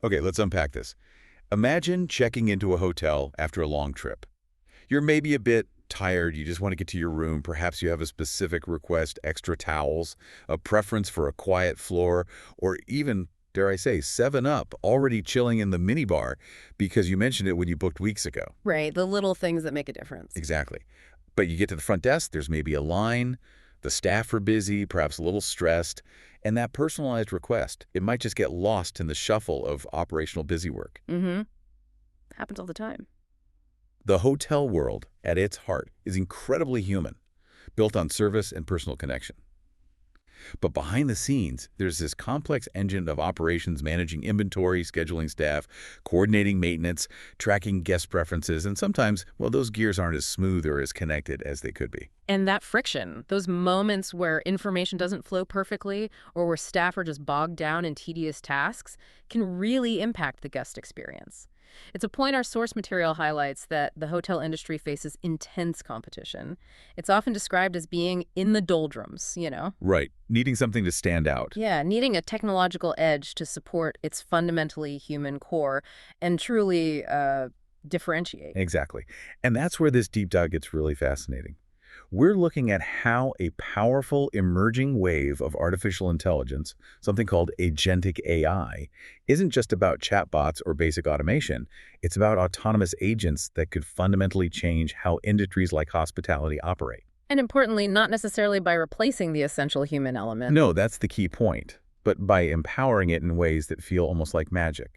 Okay, let's unpack this. Imagine checking into a hotel after a long trip. You're maybe a bit tired, you just want to get to your room, perhaps you have a specific request, extra towels, a preference for a quiet floor, or even, dare I say, 7 Up, already chilling in the minibar because you mentioned it when you booked weeks ago. Right, the little things that make a difference. Exactly. But you get to the front desk, there's maybe a line, the staff are busy, perhaps a little stressed, and that personalized request, it might just get lost in the shuffle of operational busy work. Mm-hmm. Happens all the time. The hotel world, at its heart, is incredibly human, built on service and personal connection. But behind the scenes, there's this complex engine of operations managing inventory, scheduling staff, coordinating maintenance, tracking guest preferences, and sometimes, well, those gears aren't as smooth or as connected as they could be. And that friction, those moments where information doesn't flow perfectly or where staff are just bogged down in tedious tasks, can really impact the guest experience. It's a point our source material highlights that the hotel industry faces intense competition. It's often described as being in the doldrums. Right, needing something to stand out. Yeah, needing a technological edge to support its fundamentally human core and truly differentiate. Exactly. And that's where this deep dive gets really fascinating. We're looking at how a powerful emerging wave of artificial intelligence, something called agentic AI, isn't just about chatbots or basic automation. It's about autonomous agents that could fundamentally change how industries like hospitality operate. And importantly, not necessarily by replacing the essential human element. No, that's the key point, but by empowering it in ways that feel almost like magic.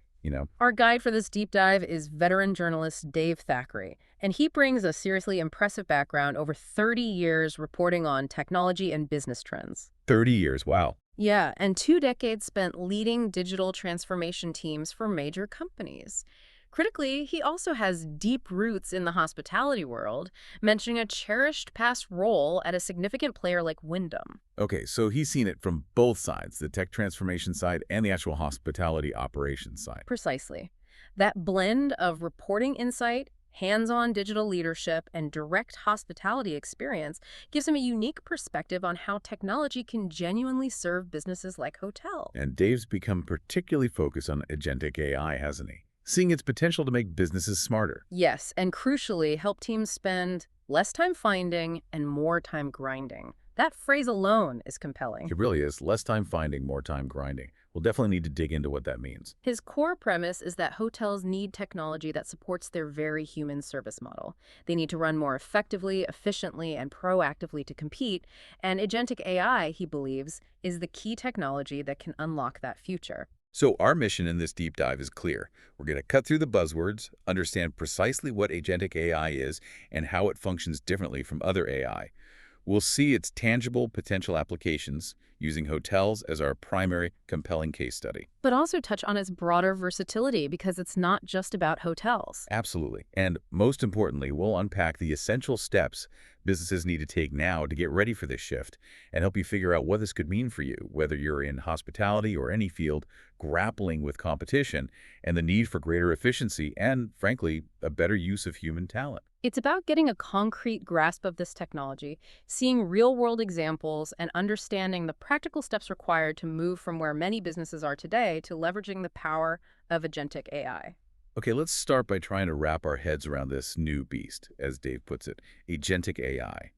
Our guide for this deep dive is veteran journalist Dave Thackeray, and he brings a seriously impressive background over 30 years reporting on technology and business trends. 30 years, wow. Yeah, and 2 decades spent leading digital transformation teams for major companies. Critically, he also has deep roots in the hospitality world, mentioning a cherished past role at a significant player like Wyndham. Okay, so he's seen it from both sides, the tech transformation side and the actual hospitality operations side. Precisely. That blend of reporting insight, hands-on digital leadership, and direct hospitality experience gives him a unique perspective on how technology can genuinely serve businesses like hotels. And Dave's become particularly focused on agentic AI, hasn't he? Seeing its potential to make businesses smarter. Yes, and crucially, help teams spend less time finding and more time grinding. That phrase alone is compelling. It really is. Less time finding, more time grinding. We'll definitely need to dig into what that means. His core premise is that hotels need technology that supports their very human service model. They need to run more effectively, efficiently, and proactively to compete, and agentic AI, he believes, is the key technology that can unlock that future. So our mission in this deep dive is clear. We're going to cut through the buzzwords, understand precisely what agentic AI is and how it functions differently from other AI. We'll see its tangible potential applications, using hotels as our primary compelling case study. But also touch on its broader versatility because it's not just about hotels. Absolutely. And most importantly, we'll unpack the essential steps businesses need to take now to get ready for this shift and help you figure out what this could mean for you, whether you're in hospitality or any field grappling with competition and the need for greater efficiency and, frankly, a better use of human talent. It's about getting a concrete grasp of this technology, seeing real-world examples, and understanding the practical steps required to move from where many businesses are today to leveraging the power of agentic AI. Okay, let's start by trying to wrap our heads around this new beast, as Dave puts it, agentic AI.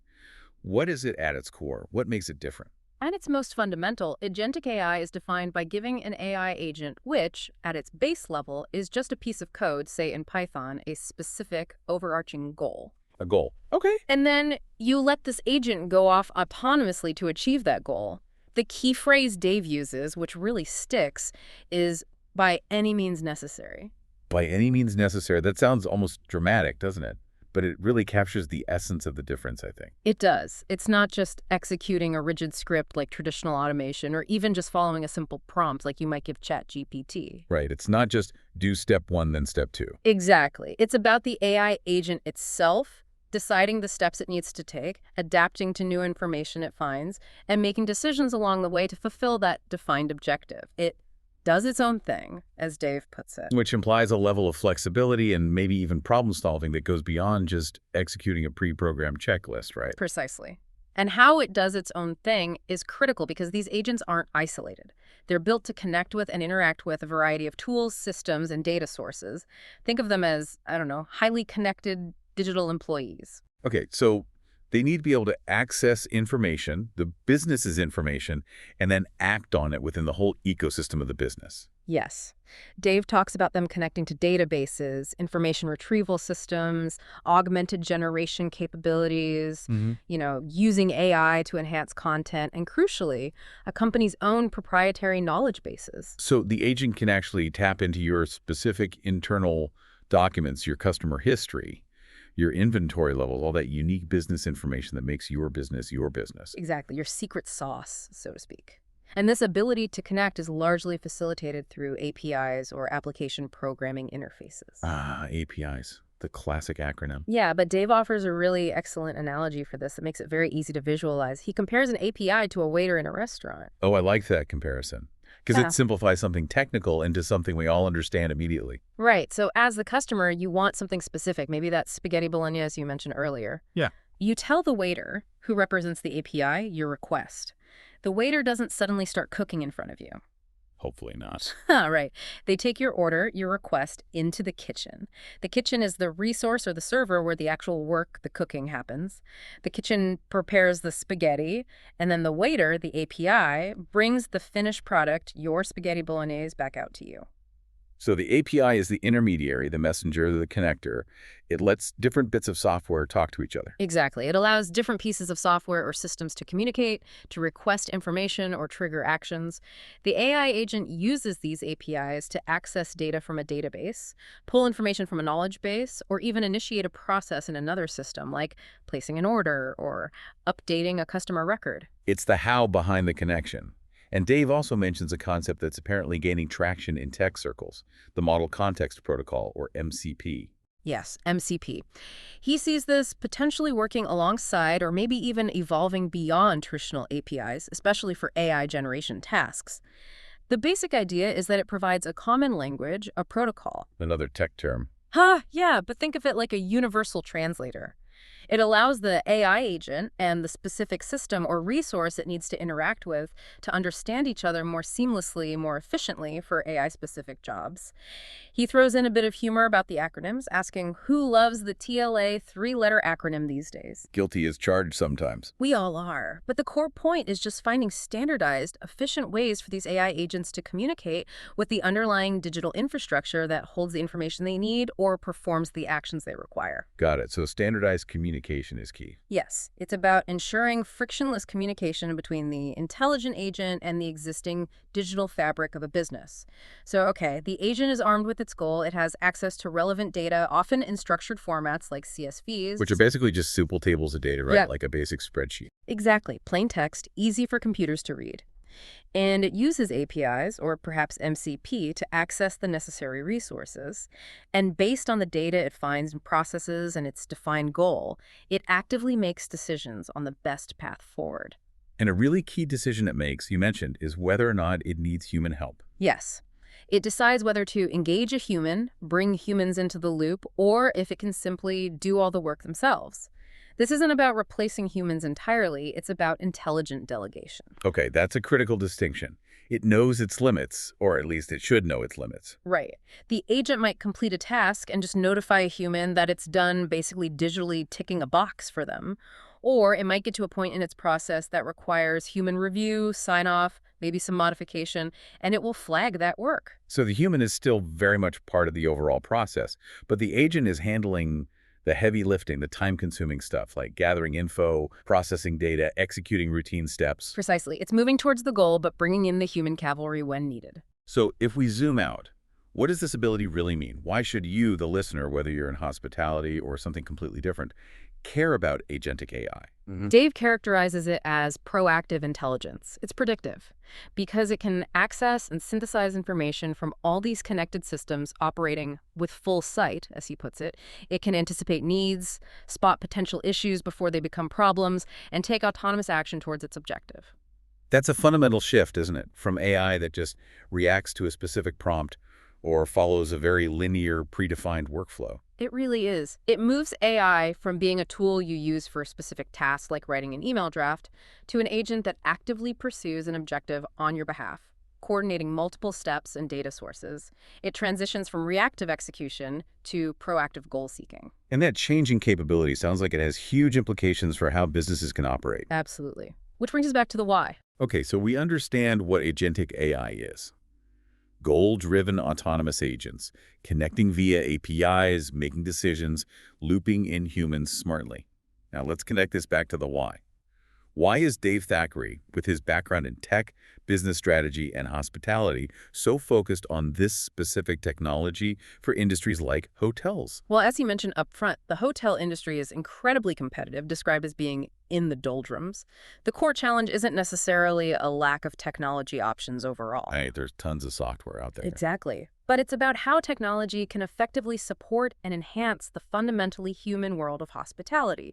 What is it at its core? What makes it different? At its most fundamental, agentic AI is defined by giving an AI agent which, at its base level, is just a piece of code, say in Python, a specific overarching goal. A goal. Okay. And then you let this agent go off autonomously to achieve that goal. The key phrase Dave uses, which really sticks, is by any means necessary. By any means necessary. That sounds almost dramatic, doesn't it? But it really captures the essence of the difference, I think. It does. It's not just executing a rigid script like traditional automation or even just following a simple prompt like you might give ChatGPT. Right. It's not just do step 1, then step 2. Exactly. It's about the AI agent itself, deciding the steps it needs to take, adapting to new information it finds, and making decisions along the way to fulfill that defined objective. It does its own thing, as Dave puts it. Which implies a level of flexibility and maybe even problem solving that goes beyond just executing a pre-programmed checklist, right? Precisely. And how it does its own thing is critical because these agents aren't isolated. They're built to connect with and interact with a variety of tools, systems, and data sources. Think of them as, I don't know, highly connected digital employees. Okay, so they need to be able to access information, the business's information, and then act on it within the whole ecosystem of the business. Yes. Dave talks about them connecting to databases, information retrieval systems, augmented generation capabilities, using AI to enhance content, and crucially, a company's own proprietary knowledge bases. So the agent can actually tap into your specific internal documents, your customer history, your inventory levels, all that unique business information that makes your business your business. Exactly, your secret sauce, so to speak. And this ability to connect is largely facilitated through APIs or application programming interfaces. Ah, APIs, the classic acronym. Yeah, but Dave offers a really excellent analogy for this that makes it very easy to visualize. He compares an API to a waiter in a restaurant. Oh, I like that comparison because Yeah. it simplifies something technical into something we all understand immediately. Right, so as the customer, you want something specific, maybe that spaghetti bolognese you mentioned earlier. Yeah. You tell the waiter, who represents the API, your request. The waiter doesn't suddenly start cooking in front of you. Hopefully not. Right. They take your order, your request, into the kitchen. The kitchen is the resource or the server where the actual work, the cooking happens. The kitchen prepares the spaghetti, and then the waiter, the API, brings the finished product, your spaghetti bolognese, back out to you. So the API is the intermediary, the messenger, the connector. It lets different bits of software talk to each other. Exactly. It allows different pieces of software or systems to communicate, to request information, or trigger actions. The AI agent uses these APIs to access data from a database, pull information from a knowledge base, or even initiate a process in another system, like placing an order or updating a customer record. It's the how behind the connection. And Dave also mentions a concept that's apparently gaining traction in tech circles, the Model Context Protocol, or MCP. Yes, MCP. He sees this potentially working alongside or maybe even evolving beyond traditional APIs, especially for AI generation tasks. The basic idea is that it provides a common language, a protocol. Another tech term. Yeah, but think of it like a universal translator. It allows the AI agent and the specific system or resource it needs to interact with to understand each other more seamlessly, more efficiently for AI-specific jobs. He throws in a bit of humor about the acronyms, asking who loves the TLA three-letter acronym these days. Guilty as charged sometimes. We all are. But the core point is just finding standardized, efficient ways for these AI agents to communicate with the underlying digital infrastructure that holds the information they need or performs the actions they require. Got it. So standardized communication is key. Yes, it's about ensuring frictionless communication between the intelligent agent and the existing digital fabric of a business. So, okay, the agent is armed with its goal. It has access to relevant data, often in structured formats like CSVs. Which are basically just simple tables of data, right? Yeah. Like a basic spreadsheet. Exactly. Plain text, easy for computers to read. And it uses APIs, or perhaps MCP, to access the necessary resources. And based on the data it finds and processes and its defined goal, it actively makes decisions on the best path forward. And a really key decision it makes, you mentioned, is whether or not it needs human help. Yes. It decides whether to engage a human, bring humans into the loop, or if it can simply do all the work themselves. This isn't about replacing humans entirely, it's about intelligent delegation. Okay, that's a critical distinction. It knows its limits, or at least it should know its limits. Right. The agent might complete a task and just notify a human that it's done, basically digitally ticking a box for them. Or it might get to a point in its process that requires human review, sign-off, maybe some modification, and it will flag that work. So the human is still very much part of the overall process, but the agent is handling the heavy lifting, the time-consuming stuff, like gathering info, processing data, executing routine steps. Precisely. It's moving towards the goal, but bringing in the human cavalry when needed. So if we zoom out, what does this ability really mean? Why should you, the listener, whether you're in hospitality or something completely different, care about agentic AI? Dave characterizes it as proactive intelligence. It's predictive because it can access and synthesize information from all these connected systems operating with full sight, as he puts it. It can anticipate needs, spot potential issues before they become problems, and take autonomous action towards its objective. That's a fundamental shift, isn't it? From AI that just reacts to a specific prompt, or follows a very linear, predefined workflow. It really is. It moves AI from being a tool you use for a specific task like writing an email draft to an agent that actively pursues an objective on your behalf, coordinating multiple steps and data sources. It transitions from reactive execution to proactive goal seeking. And that changing capability sounds like it has huge implications for how businesses can operate. Absolutely. Which brings us back to the why. Okay, so we understand what agentic AI is. Goal-driven autonomous agents, connecting via APIs, making decisions, looping in humans smartly. Now let's connect this back to the why. Why is Dave Thackeray, with his background in tech, business strategy, and hospitality, so focused on this specific technology for industries like hotels? Well, as you mentioned up front, the hotel industry is incredibly competitive, described as being in the doldrums. The core challenge isn't necessarily a lack of technology options overall. Right, there's tons of software out there. Exactly. But it's about how technology can effectively support and enhance the fundamentally human world of hospitality.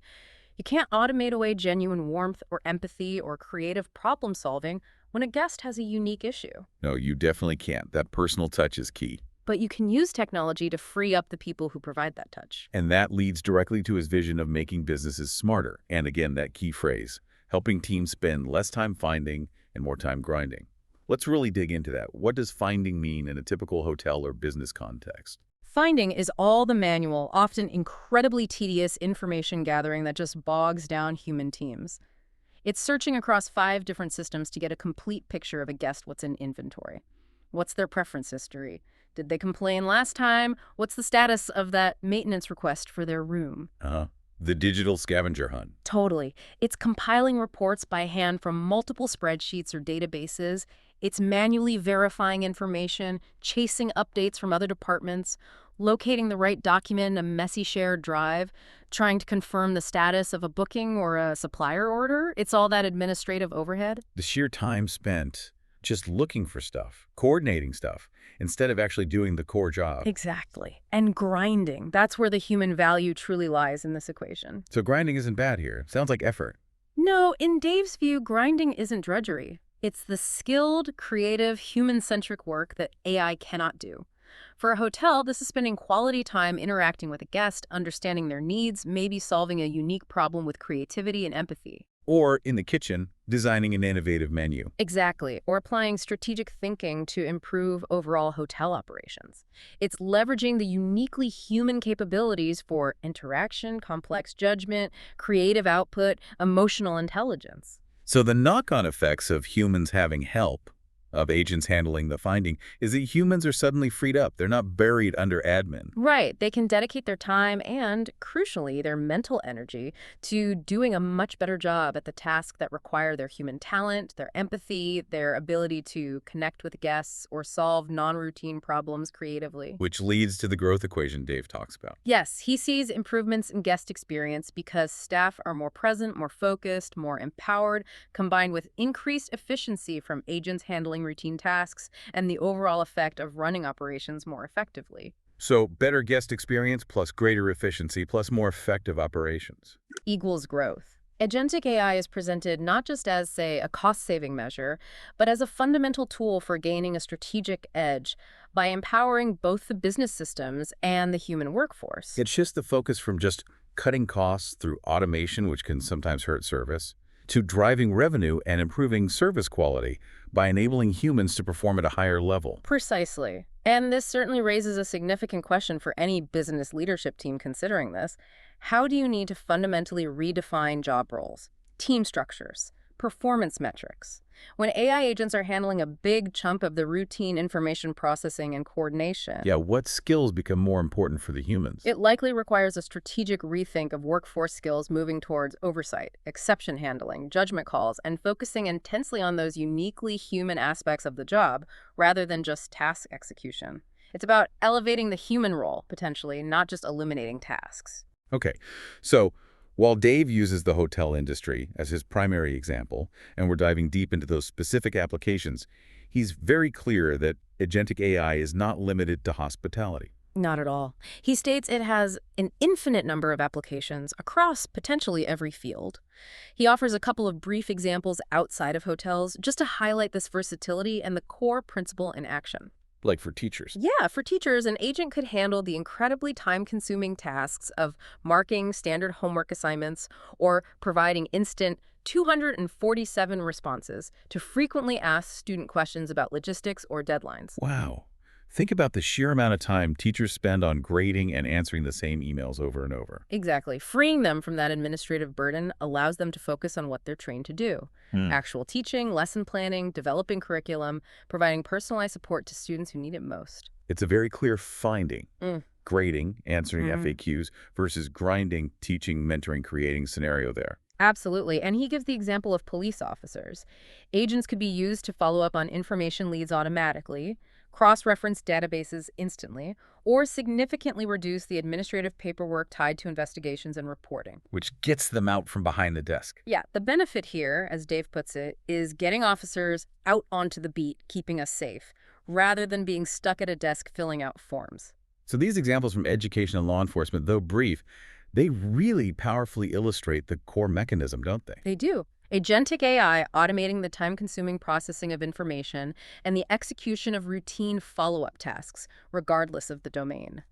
You can't automate away genuine warmth or empathy or creative problem solving when a guest has a unique issue. No, you definitely can't. That personal touch is key. But you can use technology to free up the people who provide that touch. And that leads directly to his vision of making businesses smarter. And again, that key phrase, helping teams spend less time finding and more time grinding. Let's really dig into that. What does finding mean in a typical hotel or business context? Finding is all the manual, often incredibly tedious information gathering that just bogs down human teams. It's searching across 5 different systems to get a complete picture of a guest what's in inventory. What's their preference history? Did they complain last time? What's the status of that maintenance request for their room? The digital scavenger hunt. Totally. It's compiling reports by hand from multiple spreadsheets or databases. It's manually verifying information, chasing updates from other departments, locating the right document in a messy shared drive, trying to confirm the status of a booking or a supplier order. It's all that administrative overhead. The sheer time spent just looking for stuff, coordinating stuff, instead of actually doing the core job. Exactly. And grinding. That's where the human value truly lies in this equation. So grinding isn't bad here. Sounds like effort. No, in Dave's view, grinding isn't drudgery. It's the skilled, creative, human-centric work that AI cannot do. For a hotel, this is spending quality time interacting with a guest, understanding their needs, maybe solving a unique problem with creativity and empathy. Or in the kitchen, designing an innovative menu. Exactly, or applying strategic thinking to improve overall hotel operations. It's leveraging the uniquely human capabilities for interaction, complex judgment, creative output, emotional intelligence. So the knock-on effects of humans having help, of agents handling the finding, is that humans are suddenly freed up. They're not buried under admin. Right. They can dedicate their time and, crucially, their mental energy to doing a much better job at the tasks that require their human talent, their empathy, their ability to connect with guests or solve non-routine problems creatively. Which leads to the growth equation Dave talks about. Yes, he sees improvements in guest experience because staff are more present, more focused, more empowered, combined with increased efficiency from agents handling routine tasks and the overall effect of running operations more effectively. So better guest experience plus greater efficiency plus more effective operations. Equals growth. Agentic AI is presented not just as, say, a cost-saving measure, but as a fundamental tool for gaining a strategic edge by empowering both the business systems and the human workforce. It shifts the focus from just cutting costs through automation, which can sometimes hurt service, to driving revenue and improving service quality by enabling humans to perform at a higher level. Precisely. And this certainly raises a significant question for any business leadership team considering this. How do you need to fundamentally redefine job roles, team structures, performance metrics, when AI agents are handling a big chunk of the routine information processing and coordination? Yeah, what skills become more important for the humans? It likely requires a strategic rethink of workforce skills moving towards oversight, exception handling, judgment calls, and focusing intensely on those uniquely human aspects of the job rather than just task execution. It's about elevating the human role, potentially, not just eliminating tasks. Okay, so while Dave uses the hotel industry as his primary example, and we're diving deep into those specific applications, he's very clear that agentic AI is not limited to hospitality. Not at all. He states it has an infinite number of applications across potentially every field. He offers a couple of brief examples outside of hotels just to highlight this versatility and the core principle in action. Like for teachers. Yeah, for teachers, an agent could handle the incredibly time-consuming tasks of marking standard homework assignments or providing instant 247 responses to frequently asked student questions about logistics or deadlines. Wow. Think about the sheer amount of time teachers spend on grading and answering the same emails over and over. Exactly. Freeing them from that administrative burden allows them to focus on what they're trained to do. Hmm. Actual teaching, lesson planning, developing curriculum, providing personalized support to students who need it most. It's a very clear finding. Mm. Grading, answering Mhm. FAQs, versus grinding, teaching, mentoring, creating scenario there. Absolutely. And he gives the example of police officers. Agents could be used to follow up on information leads automatically, cross-reference databases instantly, or significantly reduce the administrative paperwork tied to investigations and reporting. Which gets them out from behind the desk. Yeah, the benefit here, as Dave puts it, is getting officers out onto the beat, keeping us safe, rather than being stuck at a desk filling out forms. So these examples from education and law enforcement, though brief, they really powerfully illustrate the core mechanism, don't they? They do. Agentic AI automating the time-consuming processing of information and the execution of routine follow-up tasks, regardless of the domain.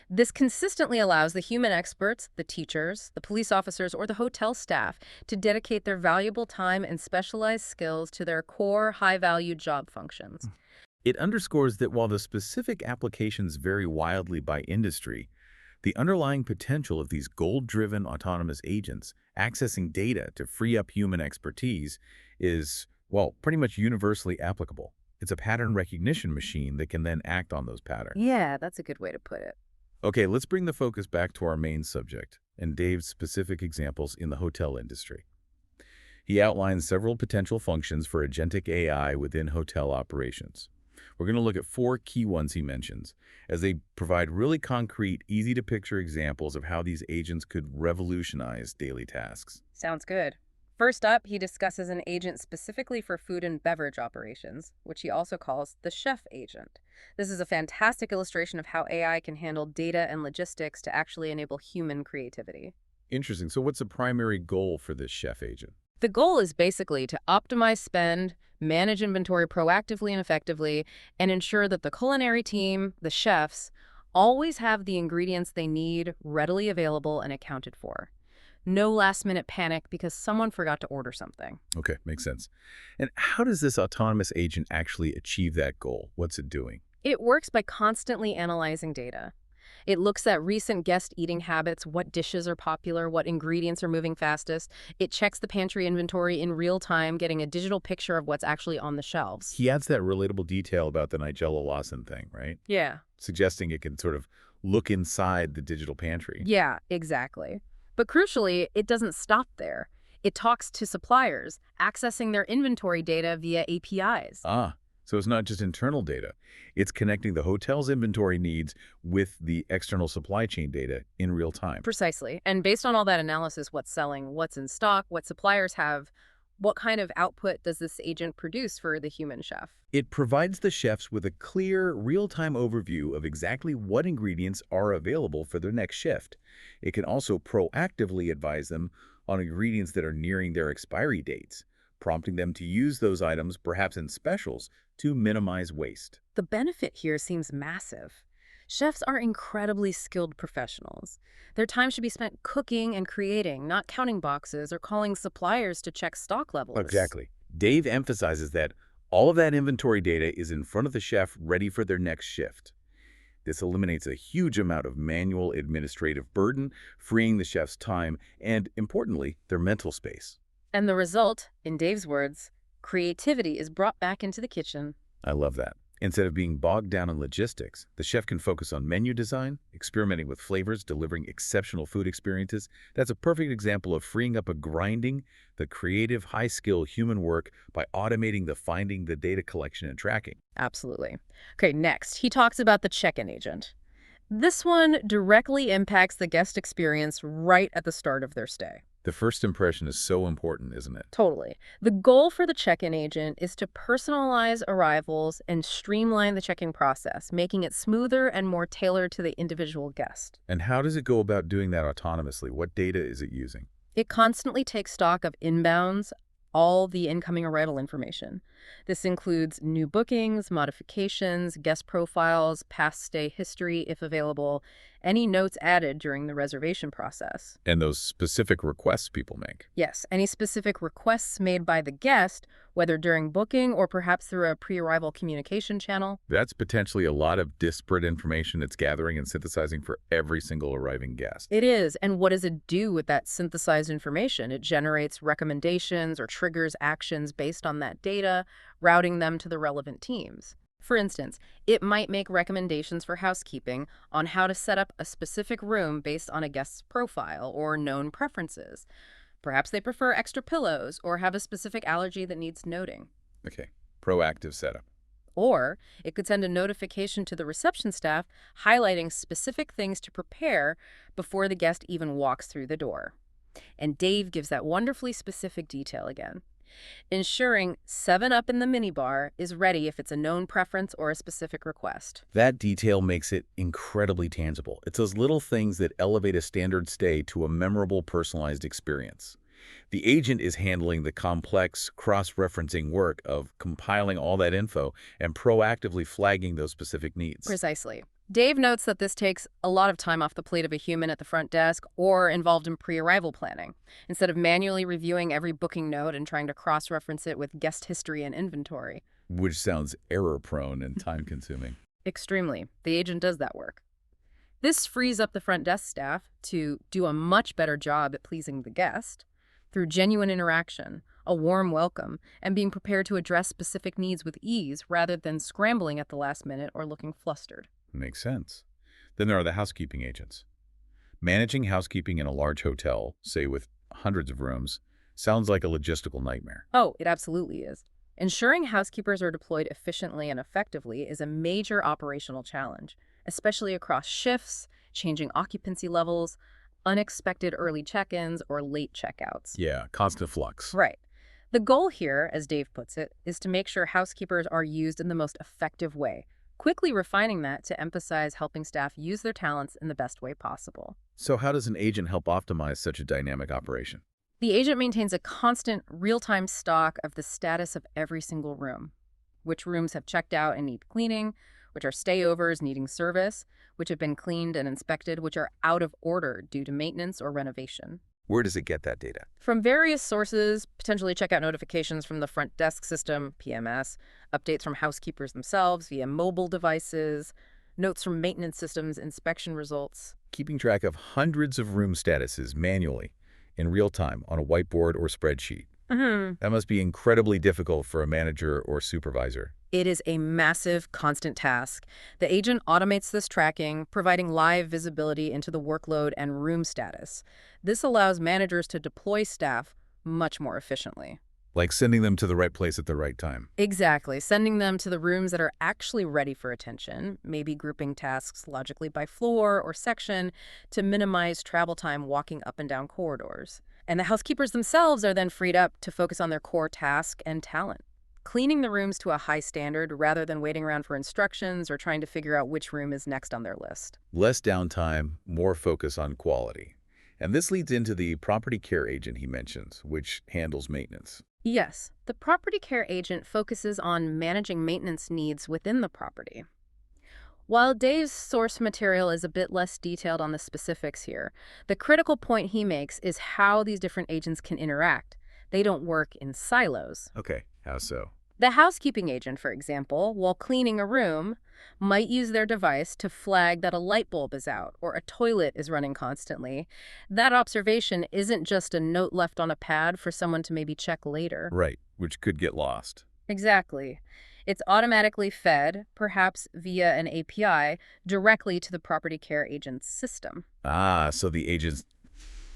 This consistently allows the human experts, the teachers, the police officers, or the hotel staff to dedicate their valuable time and specialized skills to their core, high-value job functions. It underscores that while the specific applications vary wildly by industry, the underlying potential of these goal-driven autonomous agents accessing data to free up human expertise is, well, pretty much universally applicable. It's a pattern recognition machine that can then act on those patterns. Yeah, that's a good way to put it. Okay, let's bring the focus back to our main subject and Dave's specific examples in the hotel industry. He outlines several potential functions for agentic AI within hotel operations. We're going to look at 4 key ones he mentions, as they provide really concrete, easy-to-picture examples of how these agents could revolutionize daily tasks. Sounds good. First up, he discusses an agent specifically for food and beverage operations, which he also calls the chef agent. This is a fantastic illustration of how AI can handle data and logistics to actually enable human creativity. Interesting. So what's the primary goal for this chef agent? The goal is basically to optimize spend, manage inventory proactively and effectively, and ensure that the culinary team, the chefs, always have the ingredients they need readily available and accounted for. No last-minute panic because someone forgot to order something. Okay, makes sense. And how does this autonomous agent actually achieve that goal? What's it doing? It works by constantly analyzing data. It looks at recent guest eating habits, what dishes are popular, what ingredients are moving fastest. It checks the pantry inventory in real time, getting a digital picture of what's actually on the shelves. He adds that relatable detail about the Nigella Lawson thing, right? Yeah. Suggesting it can sort of look inside the digital pantry. Yeah, exactly. But crucially, it doesn't stop there. It talks to suppliers, accessing their inventory data via APIs. So it's not just internal data. It's connecting the hotel's inventory needs with the external supply chain data in real time. Precisely. And based on all that analysis, what's selling, what's in stock, what suppliers have, what kind of output does this agent produce for the human chef? It provides the chefs with a clear, real-time overview of exactly what ingredients are available for their next shift. It can also proactively advise them on ingredients that are nearing their expiry dates, prompting them to use those items, perhaps in specials, to minimize waste. The benefit here seems massive. Chefs are incredibly skilled professionals. Their time should be spent cooking and creating, not counting boxes or calling suppliers to check stock levels. Exactly. Dave emphasizes that all of that inventory data is in front of the chef ready for their next shift. This eliminates a huge amount of manual administrative burden, freeing the chef's time and, importantly, their mental space. And the result, in Dave's words, creativity is brought back into the kitchen. I love that. Instead of being bogged down in logistics, the chef can focus on menu design, experimenting with flavors, delivering exceptional food experiences. That's a perfect example of freeing up the creative, high-skill human work by automating the finding, the data collection, and tracking. Absolutely. Okay, next, he talks about the check-in agent. This one directly impacts the guest experience right at the start of their stay. The first impression is so important, isn't it? Totally. The goal for the check-in agent is to personalize arrivals and streamline the check-in process, making it smoother and more tailored to the individual guest. And how does it go about doing that autonomously? What data is it using? It constantly takes stock of inbounds, all the incoming arrival information. This includes new bookings, modifications, guest profiles, past stay history if available, any notes added during the reservation process. And those specific requests people make. Yes, any specific requests made by the guest, whether during booking or perhaps through a pre-arrival communication channel. That's potentially a lot of disparate information it's gathering and synthesizing for every single arriving guest. It is, and what does it do with that synthesized information? It generates recommendations or triggers actions based on that data, routing them to the relevant teams. For instance, it might make recommendations for housekeeping on how to set up a specific room based on a guest's profile or known preferences. Perhaps they prefer extra pillows or have a specific allergy that needs noting. Okay, proactive setup. Or it could send a notification to the reception staff highlighting specific things to prepare before the guest even walks through the door. And Dave gives that wonderfully specific detail again. Ensuring 7-Up in the minibar is ready if it's a known preference or a specific request. That detail makes it incredibly tangible. It's those little things that elevate a standard stay to a memorable, personalized experience. The agent is handling the complex, cross-referencing work of compiling all that info and proactively flagging those specific needs. Precisely. Dave notes that this takes a lot of time off the plate of a human at the front desk or involved in pre-arrival planning, instead of manually reviewing every booking note and trying to cross-reference it with guest history and inventory. Which sounds error-prone and time-consuming. Extremely. The agent does that work. This frees up the front desk staff to do a much better job at pleasing the guest through genuine interaction, a warm welcome, and being prepared to address specific needs with ease rather than scrambling at the last minute or looking flustered. Makes sense. Then there are the housekeeping agents. Managing housekeeping in a large hotel, say with hundreds of rooms, sounds like a logistical nightmare. Oh, it absolutely is. Ensuring housekeepers are deployed efficiently and effectively is a major operational challenge, especially across shifts, changing occupancy levels, unexpected early check-ins, or late checkouts. Yeah, constant flux. Right. The goal here, as Dave puts it, is to make sure housekeepers are used in the most effective way, quickly refining that to emphasize helping staff use their talents in the best way possible. So how does an agent help optimize such a dynamic operation? The agent maintains a constant, real-time stock of the status of every single room. Which rooms have checked out and need cleaning, which are stayovers needing service, which have been cleaned and inspected, which are out of order due to maintenance or renovation. Where does it get that data? From various sources, potentially checkout notifications from the front desk system, PMS, updates from housekeepers themselves via mobile devices, notes from maintenance systems, inspection results. Keeping track of hundreds of room statuses manually, in real time, on a whiteboard or spreadsheet. That must be incredibly difficult for a manager or supervisor. It is a massive, constant task. The agent automates this tracking, providing live visibility into the workload and room status. This allows managers to deploy staff much more efficiently. Like sending them to the right place at the right time. Exactly, sending them to the rooms that are actually ready for attention, maybe grouping tasks logically by floor or section to minimize travel time walking up and down corridors. And the housekeepers themselves are then freed up to focus on their core task and talent, cleaning the rooms to a high standard rather than waiting around for instructions or trying to figure out which room is next on their list. Less downtime, more focus on quality. And this leads into the property care agent he mentions, which handles maintenance. Yes, the property care agent focuses on managing maintenance needs within the property. While Dave's source material is a bit less detailed on the specifics here, the critical point he makes is how these different agents can interact. They don't work in silos. Okay, how so? The housekeeping agent, for example, while cleaning a room, might use their device to flag that a light bulb is out or a toilet is running constantly. That observation isn't just a note left on a pad for someone to maybe check later. Right, which could get lost. Exactly. It's automatically fed, perhaps via an API, directly to the property care agent's system. Ah, so the agents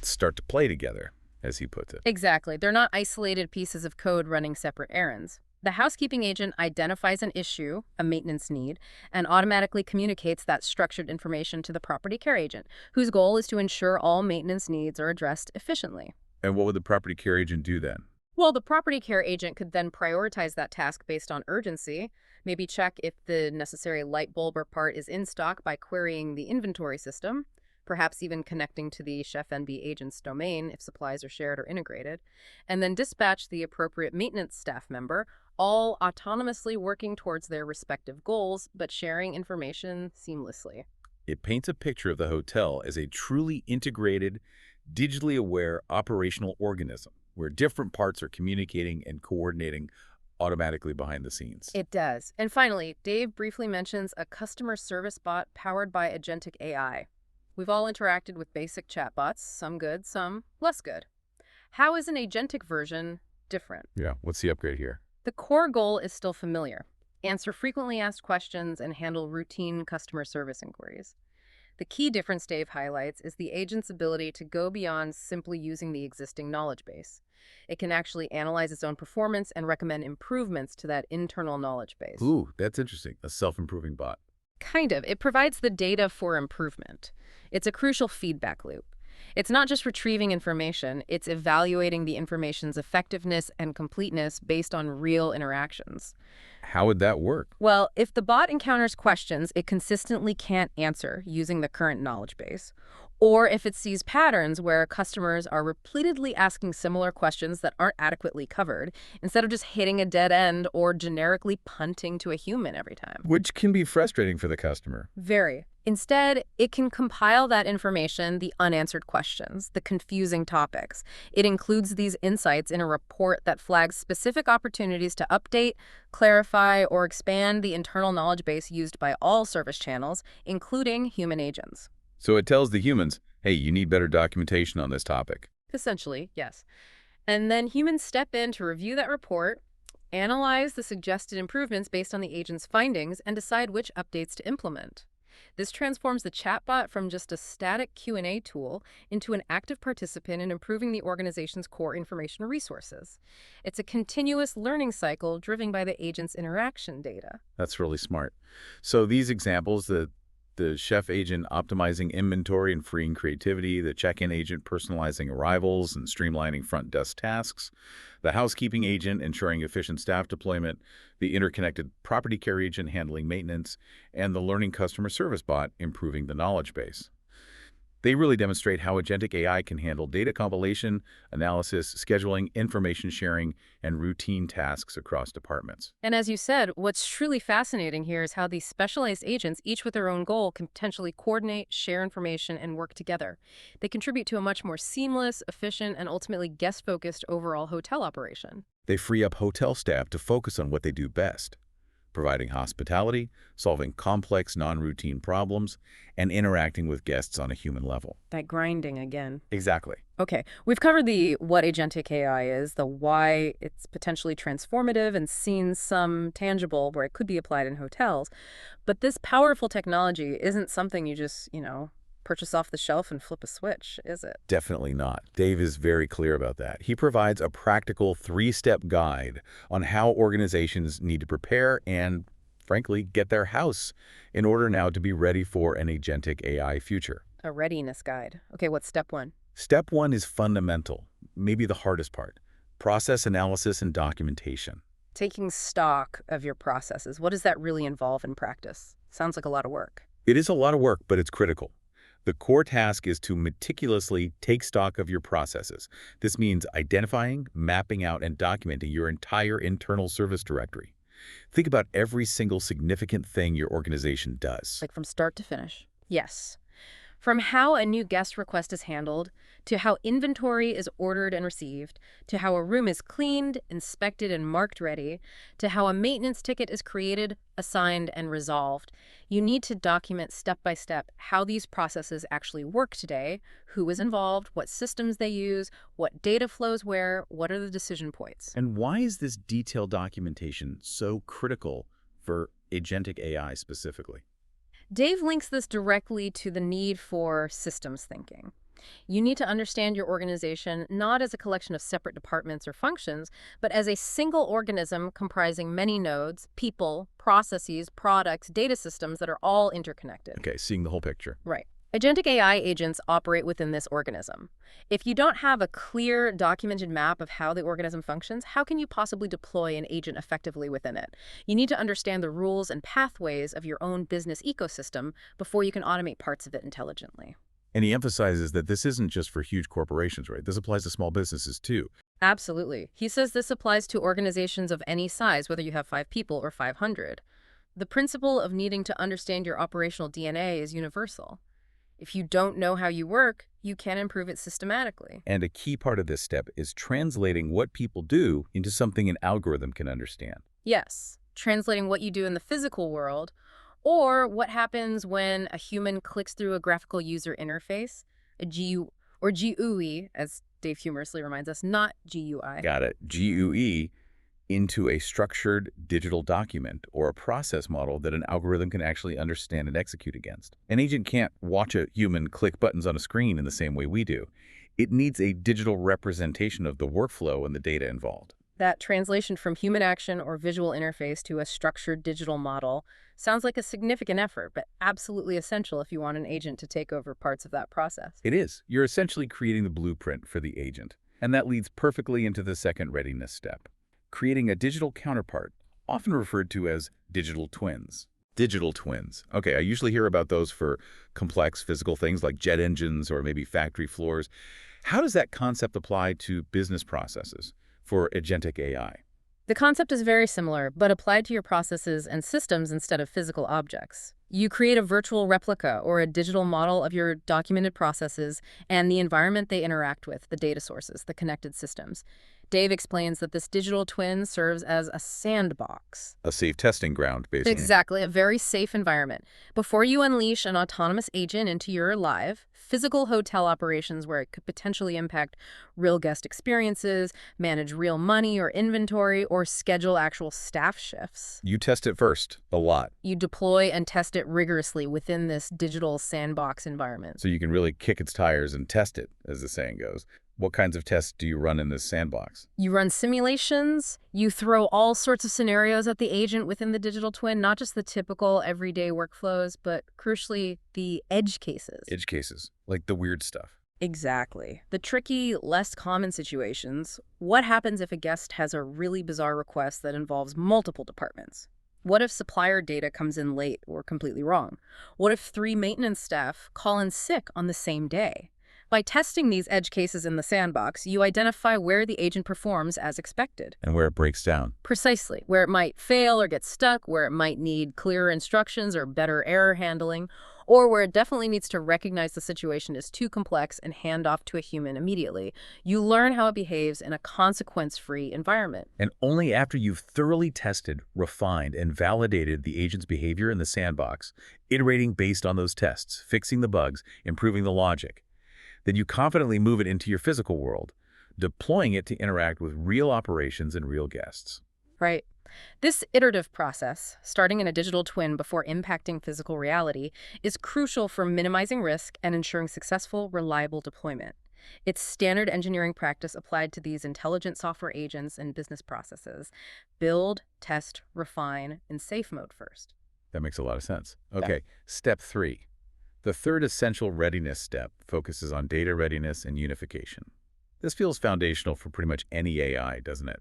start to play together, as he puts it. Exactly. They're not isolated pieces of code running separate errands. The housekeeping agent identifies an issue, a maintenance need, and automatically communicates that structured information to the property care agent, whose goal is to ensure all maintenance needs are addressed efficiently. And what would the property care agent do then? Well, the property care agent could then prioritize that task based on urgency, maybe check if the necessary light bulb or part is in stock by querying the inventory system, perhaps even connecting to the Chef NB agent's domain if supplies are shared or integrated, and then dispatch the appropriate maintenance staff member, all autonomously working towards their respective goals, but sharing information seamlessly. It paints a picture of the hotel as a truly integrated, digitally aware operational organism where different parts are communicating and coordinating automatically behind the scenes. It does. And finally, Dave briefly mentions a customer service bot powered by agentic AI. We've all interacted with basic chatbots, some good, some less good. How is an agentic version different? Yeah, what's the upgrade here? The core goal is still familiar. Answer frequently asked questions and handle routine customer service inquiries. The key difference Dave highlights is the agent's ability to go beyond simply using the existing knowledge base. It can actually analyze its own performance and recommend improvements to that internal knowledge base. Ooh, that's interesting. A self-improving bot. Kind of. It provides the data for improvement. It's a crucial feedback loop. It's not just retrieving information, it's evaluating the information's effectiveness and completeness based on real interactions. How would that work? Well, if the bot encounters questions it consistently can't answer using the current knowledge base, or if it sees patterns where customers are repeatedly asking similar questions that aren't adequately covered, instead of just hitting a dead end or generically punting to a human every time. Which can be frustrating for the customer. Very. Instead, it can compile that information, the unanswered questions, the confusing topics. It includes these insights in a report that flags specific opportunities to update, clarify, or expand the internal knowledge base used by all service channels, including human agents. So it tells the humans, hey, you need better documentation on this topic. Essentially, yes. And then humans step in to review that report, analyze the suggested improvements based on the agent's findings, and decide which updates to implement. This transforms the chatbot from just a static Q&A tool into an active participant in improving the organization's core information resources. It's a continuous learning cycle driven by the agent's interaction data. That's really smart. So these examples, the chef agent optimizing inventory and freeing creativity, the check-in agent personalizing arrivals and streamlining front desk tasks, the housekeeping agent ensuring efficient staff deployment, the interconnected property care agent handling maintenance, and the learning customer service bot improving the knowledge base. They really demonstrate how agentic AI can handle data compilation, analysis, scheduling, information sharing, and routine tasks across departments. And as you said, what's truly fascinating here is how these specialized agents, each with their own goal, can potentially coordinate, share information, and work together. They contribute to a much more seamless, efficient, and ultimately guest-focused overall hotel operation. They free up hotel staff to focus on what they do best, providing hospitality, solving complex, non-routine problems, and interacting with guests on a human level. That grinding again. Exactly. Okay, we've covered the what agentic AI is, the why it's potentially transformative, and seen some tangible where it could be applied in hotels. But this powerful technology isn't something you just, purchase off the shelf and flip a switch, is it? Definitely not. Dave is very clear about that. He provides a practical 3-step guide on how organizations need to prepare and, frankly, get their house in order now to be ready for an agentic AI future. A readiness guide. Okay, what's step one? Step 1 is fundamental, maybe the hardest part: process analysis and documentation. Taking stock of your processes. What does that really involve in practice? Sounds like a lot of work. It is a lot of work, but it's critical. The core task is to meticulously take stock of your processes. This means identifying, mapping out, and documenting your entire internal service directory. Think about every single significant thing your organization does. Like from start to finish. Yes. From how a new guest request is handled, to how inventory is ordered and received, to how a room is cleaned, inspected, and marked ready, to how a maintenance ticket is created, assigned, and resolved. You need to document step by step how these processes actually work today, who is involved, what systems they use, what data flows where, what are the decision points. And why is this detailed documentation so critical for agentic AI specifically? Dave links this directly to the need for systems thinking. You need to understand your organization not as a collection of separate departments or functions, but as a single organism comprising many nodes, people, processes, products, data systems that are all interconnected. Okay, seeing the whole picture. Right. Agentic AI agents operate within this organism. If you don't have a clear, documented map of how the organism functions, how can you possibly deploy an agent effectively within it? You need to understand the rules and pathways of your own business ecosystem before you can automate parts of it intelligently. And he emphasizes that this isn't just for huge corporations, right? This applies to small businesses too. Absolutely. He says this applies to organizations of any size, whether you have 5 people or 500. The principle of needing to understand your operational DNA is universal. If you don't know how you work, you can't improve it systematically. And a key part of this step is translating what people do into something an algorithm can understand. Yes, translating what you do in the physical world, or what happens when a human clicks through a graphical user interface, a GU or GUI, as Dave humorously reminds us, not GUI. Got it. GUE into a structured digital document or a process model that an algorithm can actually understand and execute against. An agent can't watch a human click buttons on a screen in the same way we do. It needs a digital representation of the workflow and the data involved. That translation from human action or visual interface to a structured digital model sounds like a significant effort, but absolutely essential if you want an agent to take over parts of that process. It is. You're essentially creating the blueprint for the agent. And that leads perfectly into the second readiness step, creating a digital counterpart, often referred to as digital twins. Digital twins. Okay, I usually hear about those for complex physical things like jet engines or maybe factory floors. How does that concept apply to business processes for agentic AI? The concept is very similar, but applied to your processes and systems instead of physical objects. You create a virtual replica or a digital model of your documented processes and the environment they interact with, the data sources, the connected systems. Dave explains that this digital twin serves as a sandbox. A safe testing ground, basically. Exactly, a very safe environment. Before you unleash an autonomous agent into your live, physical hotel operations where it could potentially impact real guest experiences, manage real money or inventory, or schedule actual staff shifts. You test it first, a lot, You deploy and test it rigorously within this digital sandbox environment. so you can really kick its tires and test it, as the saying goes. What kinds of tests do you run in this sandbox? You run simulations, you throw all sorts of scenarios at the agent within the digital twin, not just the typical everyday workflows, but crucially, the edge cases. Edge cases, like the weird stuff. Exactly. The tricky, less common situations. What happens if a guest has a really bizarre request that involves multiple departments? What if supplier data comes in late or completely wrong? What if 3 maintenance staff call in sick on the same day? By testing these edge cases in the sandbox, you identify where the agent performs as expected. And where it breaks down. Precisely. Where it might fail or get stuck, where it might need clearer instructions or better error handling, or where it definitely needs to recognize the situation is too complex and hand off to a human immediately. You learn how it behaves in a consequence-free environment. And only after you've thoroughly tested, refined, and validated the agent's behavior in the sandbox, iterating based on those tests, fixing the bugs, improving the logic, then you confidently move it into your physical world, deploying it to interact with real operations and real guests. Right. This iterative process, starting in a digital twin before impacting physical reality, is crucial for minimizing risk and ensuring successful, reliable deployment. It's standard engineering practice applied to these intelligent software agents and business processes. Build, test, refine, in safe mode first. That makes a lot of sense. Okay, step 3. The third essential readiness step focuses on data readiness and unification. This feels foundational for pretty much any AI, doesn't it?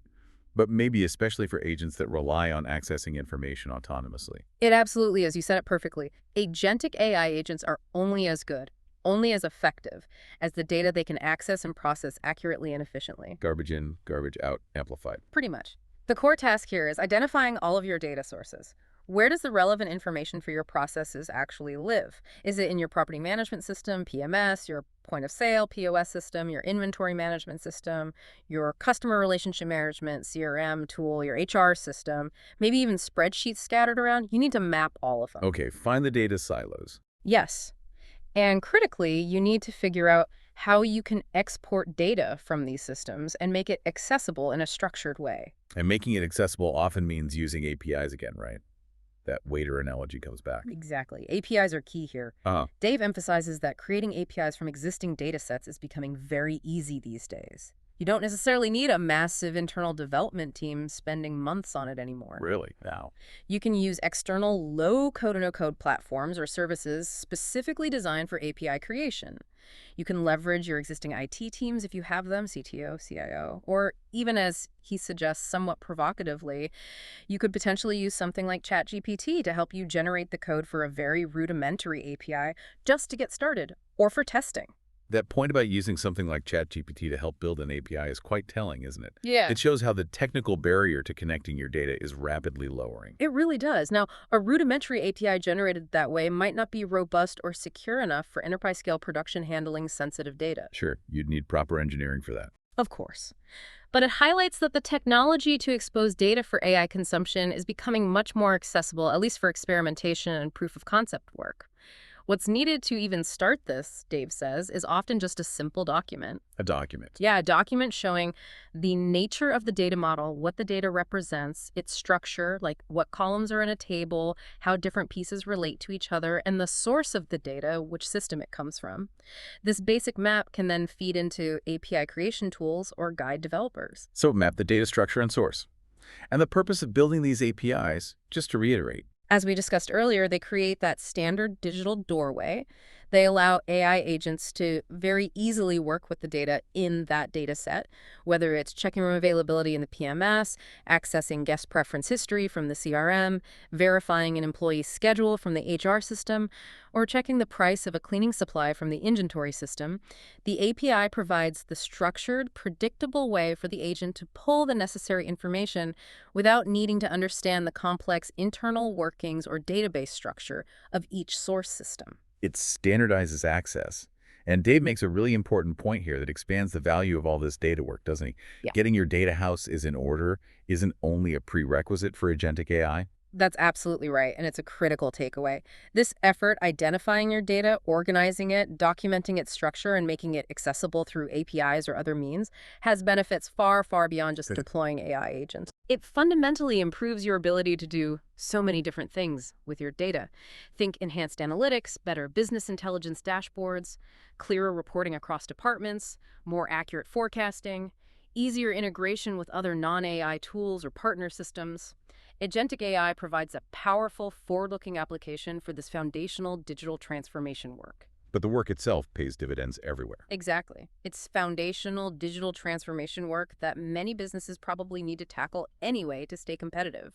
But maybe especially for agents that rely on accessing information autonomously. It absolutely is. You said it perfectly. Agentic AI agents are only as good, only as effective as the data they can access and process accurately and efficiently. Garbage in, garbage out, amplified. Pretty much. The core task here is identifying all of your data sources. Where does the relevant information for your processes actually live? Is it in your property management system, PMS, your point of sale, POS system, your inventory management system, your customer relationship management, CRM tool, your HR system, maybe even spreadsheets scattered around? You need to map all of them. Okay, find the data silos. Yes. And critically, you need to figure out how you can export data from these systems and make it accessible in a structured way. And making it accessible often means using APIs again, right? That waiter analogy comes back. Exactly. APIs are key here. Dave emphasizes that creating APIs from existing data sets is becoming very easy these days. You don't necessarily need a massive internal development team spending months on it anymore. Really? Now, You can use external low-code or no-code platforms or services specifically designed for API creation. You can leverage your existing IT teams if you have them, CTO, CIO, or even as he suggests somewhat provocatively, you could potentially use something like ChatGPT to help you generate the code for a very rudimentary API just to get started or for testing. that point about using something like ChatGPT to help build an API is quite telling, isn't it? Yeah. It shows how the technical barrier to connecting your data is rapidly lowering. It really does. Now, a rudimentary API generated that way might not be robust or secure enough for enterprise-scale production handling sensitive data. Sure, you'd need proper engineering for that. Of course. But it highlights that the technology to expose data for AI consumption is becoming much more accessible, at least for experimentation and proof of concept work. What's needed to even start this, Dave says, is often just a simple document. A document. Yeah, a document showing the nature of the data model, what the data represents, its structure, like what columns are in a table, how different pieces relate to each other, and the source of the data, which system it comes from. This basic map can then feed into API creation tools or guide developers. So map the data structure and source. And the purpose of building these APIs, just to reiterate, As we discussed earlier, they create that standard digital doorway. They allow AI agents to very easily work with the data in that data set, whether it's checking room availability in the PMS, accessing guest preference history from the CRM, verifying an employee's schedule from the HR system, or checking the price of a cleaning supply from the inventory system. The API provides the structured, predictable way for the agent to pull the necessary information without needing to understand the complex internal workings or database structure of each source system. it standardizes access. And Dave makes a really important point here that expands the value of all this data work, doesn't he? Yeah. Getting your data house is in order isn't only a prerequisite for agentic AI. That's absolutely right, and it's a critical takeaway. This effort, identifying your data, organizing it, documenting its structure, and making it accessible through APIs or other means, has benefits far, far beyond just deploying AI agents. It fundamentally improves your ability to do so many different things with your data. Think enhanced analytics, better business intelligence dashboards, clearer reporting across departments, more accurate forecasting, easier integration with other non-AI tools or partner systems. Agentic AI provides a powerful, forward-looking application for this foundational digital transformation work. But the work itself pays dividends everywhere. Exactly. It's foundational digital transformation work that many businesses probably need to tackle anyway to stay competitive.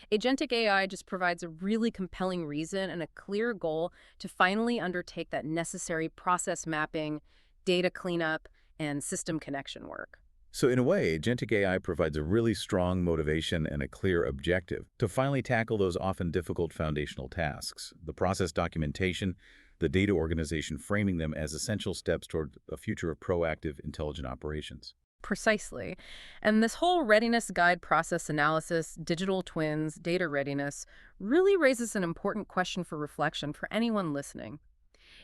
Agentic AI just provides a really compelling reason and a clear goal to finally undertake that necessary process mapping, data cleanup, and system connection work. So in a way, agentic AI provides a really strong motivation and a clear objective to finally tackle those often difficult foundational tasks, the process documentation, the data organization, framing them as essential steps toward a future of proactive, intelligent operations. Precisely. And this whole readiness guide process analysis, digital twins, data readiness really raises an important question for reflection for anyone listening.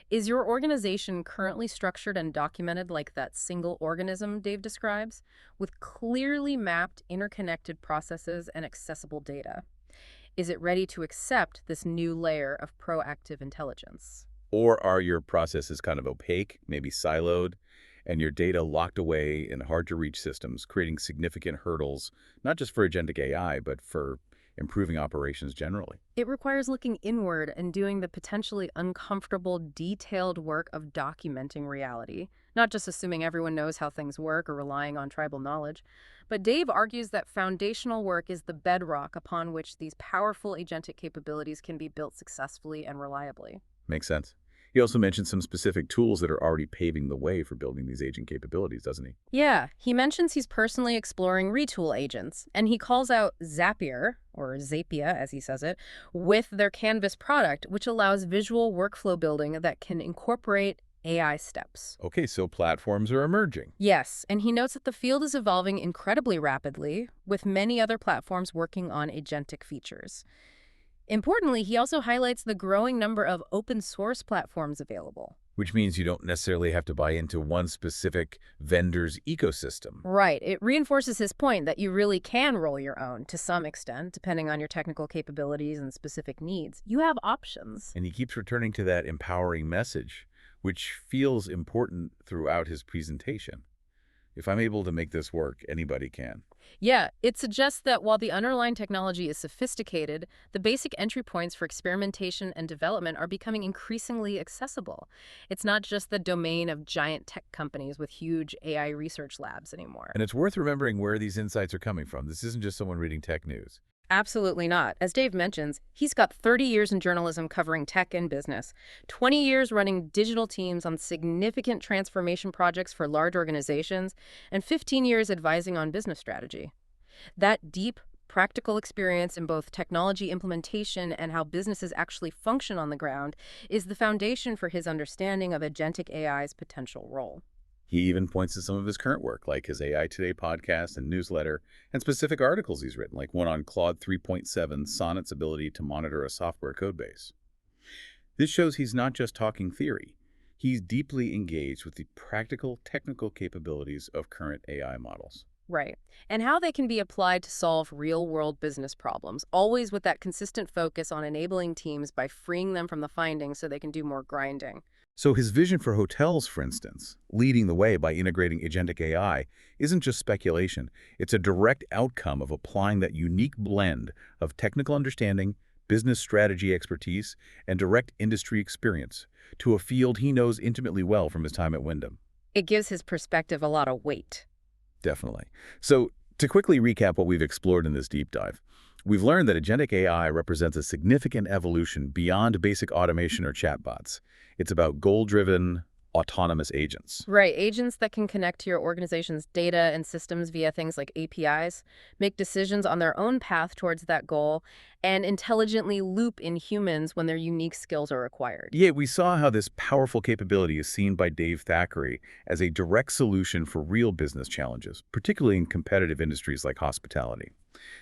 Is your organization currently structured and documented like that single organism Dave describes, with clearly mapped, interconnected processes and accessible data? Is it ready to accept this new layer of proactive intelligence? Or are your processes kind of opaque, maybe siloed, and your data locked away in hard-to-reach systems, creating significant hurdles, not just for agentic AI, but for improving operations generally? It requires looking inward and doing the potentially uncomfortable, detailed work of documenting reality, not just assuming everyone knows how things work or relying on tribal knowledge. But Dave argues that foundational work is the bedrock upon which these powerful agentic capabilities can be built successfully and reliably. Makes sense. He also mentioned some specific tools that are already paving the way for building these agent capabilities, doesn't he? Yeah, he mentions he's personally exploring retool agents, and he calls out Zapier, or Zapier as he says it, with their Canvas product, which allows visual workflow building that can incorporate AI steps. Okay, so platforms are emerging. Yes, and he notes that the field is evolving incredibly rapidly, with many other platforms working on agentic features. Importantly, he also highlights the growing number of open source platforms available. Which means you don't necessarily have to buy into one specific vendor's ecosystem. Right. It reinforces his point that you really can roll your own to some extent, depending on your technical capabilities and specific needs. You have options. And he keeps returning to that empowering message, which feels important throughout his presentation. If I'm able to make this work, anybody can. Yeah, it suggests that while the underlying technology is sophisticated, the basic entry points for experimentation and development are becoming increasingly accessible. It's not just the domain of giant tech companies with huge AI research labs anymore. And it's worth remembering where these insights are coming from. This isn't just someone reading tech news. Absolutely not. As Dave mentions, he's got 30 years in journalism covering tech and business, 20 years running digital teams on significant transformation projects for large organizations, and 15 years advising on business strategy. That deep, practical experience in both technology implementation and how businesses actually function on the ground is the foundation for his understanding of agentic AI's potential role. He even points to some of his current work, like his AI Today podcast and newsletter, and specific articles he's written, like one on Claude 3.7 Sonnet's ability to monitor a software codebase. This shows he's not just talking theory. He's deeply engaged with the practical, technical capabilities of current AI models. Right. And how they can be applied to solve real-world business problems, always with that consistent focus on enabling teams by freeing them from the findings so they can do more grinding. So his vision for hotels, for instance, leading the way by integrating agentic AI, isn't just speculation. It's a direct outcome of applying that unique blend of technical understanding, business strategy expertise, and direct industry experience to a field he knows intimately well from his time at Wyndham. It gives his perspective a lot of weight. Definitely. So to quickly recap what we've explored in this deep dive, we've learned that agentic AI represents a significant evolution beyond basic automation or chatbots. It's about goal-driven, autonomous agents. Right, agents that can connect to your organization's data and systems via things like APIs, make decisions on their own path towards that goal, and intelligently loop in humans when their unique skills are required. Yeah, we saw how this powerful capability is seen by Dave Thackeray as a direct solution for real business challenges, particularly in competitive industries like hospitality.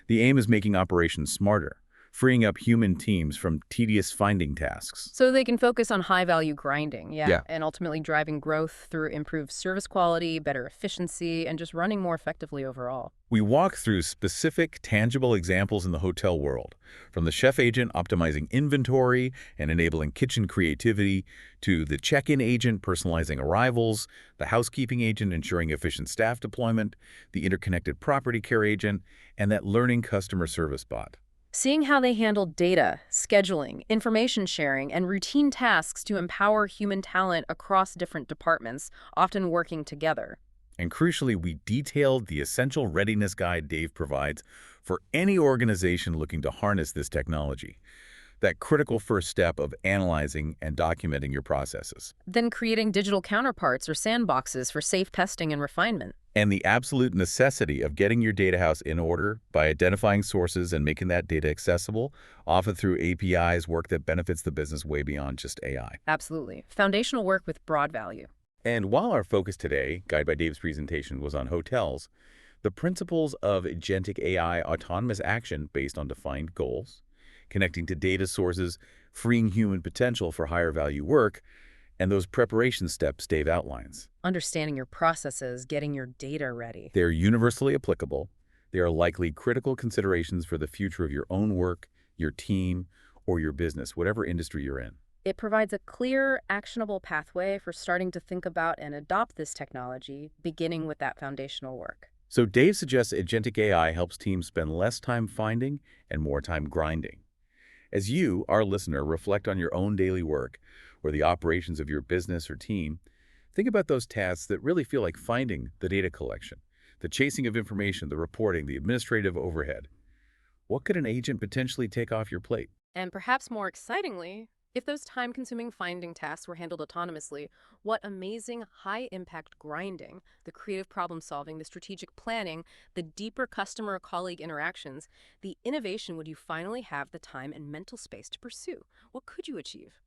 The aim is making operations smarter, freeing up human teams from tedious finding tasks. So they can focus on high-value grinding, yeah, Yeah. and ultimately driving growth through improved service quality, better efficiency, and just running more effectively overall. We walk through specific, tangible examples in the hotel world, from the chef agent optimizing inventory and enabling kitchen creativity, to the check-in agent personalizing arrivals, the housekeeping agent ensuring efficient staff deployment, the interconnected property care agent, and that learning customer service bot. Seeing how they handle data, scheduling, information sharing, and routine tasks to empower human talent across different departments, often working together. And crucially, we detailed the essential readiness guide Dave provides for any organization looking to harness this technology. That critical first step of analyzing and documenting your processes. Then creating digital counterparts or sandboxes for safe testing and refinement. And the absolute necessity of getting your data house in order by identifying sources and making that data accessible, often through APIs, work that benefits the business way beyond just AI. Absolutely. Foundational work with broad value. And while our focus today, guided by Dave's presentation, was on hotels, the principles of agentic AI autonomous action based on defined goals, connecting to data sources, freeing human potential for higher value work, and those preparation steps Dave outlines. Understanding your processes, getting your data ready. They're universally applicable. They are likely critical considerations for the future of your own work, your team, or your business, whatever industry you're in. It provides a clear, actionable pathway for starting to think about and adopt this technology, beginning with that foundational work. So Dave suggests agentic AI helps teams spend less time finding and more time grinding. As you, our listener, reflect on your own daily work or the operations of your business or team, think about those tasks that really feel like finding the data collection, the chasing of information, the reporting, the administrative overhead. What could an agent potentially take off your plate? And perhaps more excitingly, if those time-consuming finding tasks were handled autonomously, what amazing high-impact grinding, the creative problem-solving, the strategic planning, the deeper customer-colleague interactions, the innovation would you finally have the time and mental space to pursue? What could you achieve?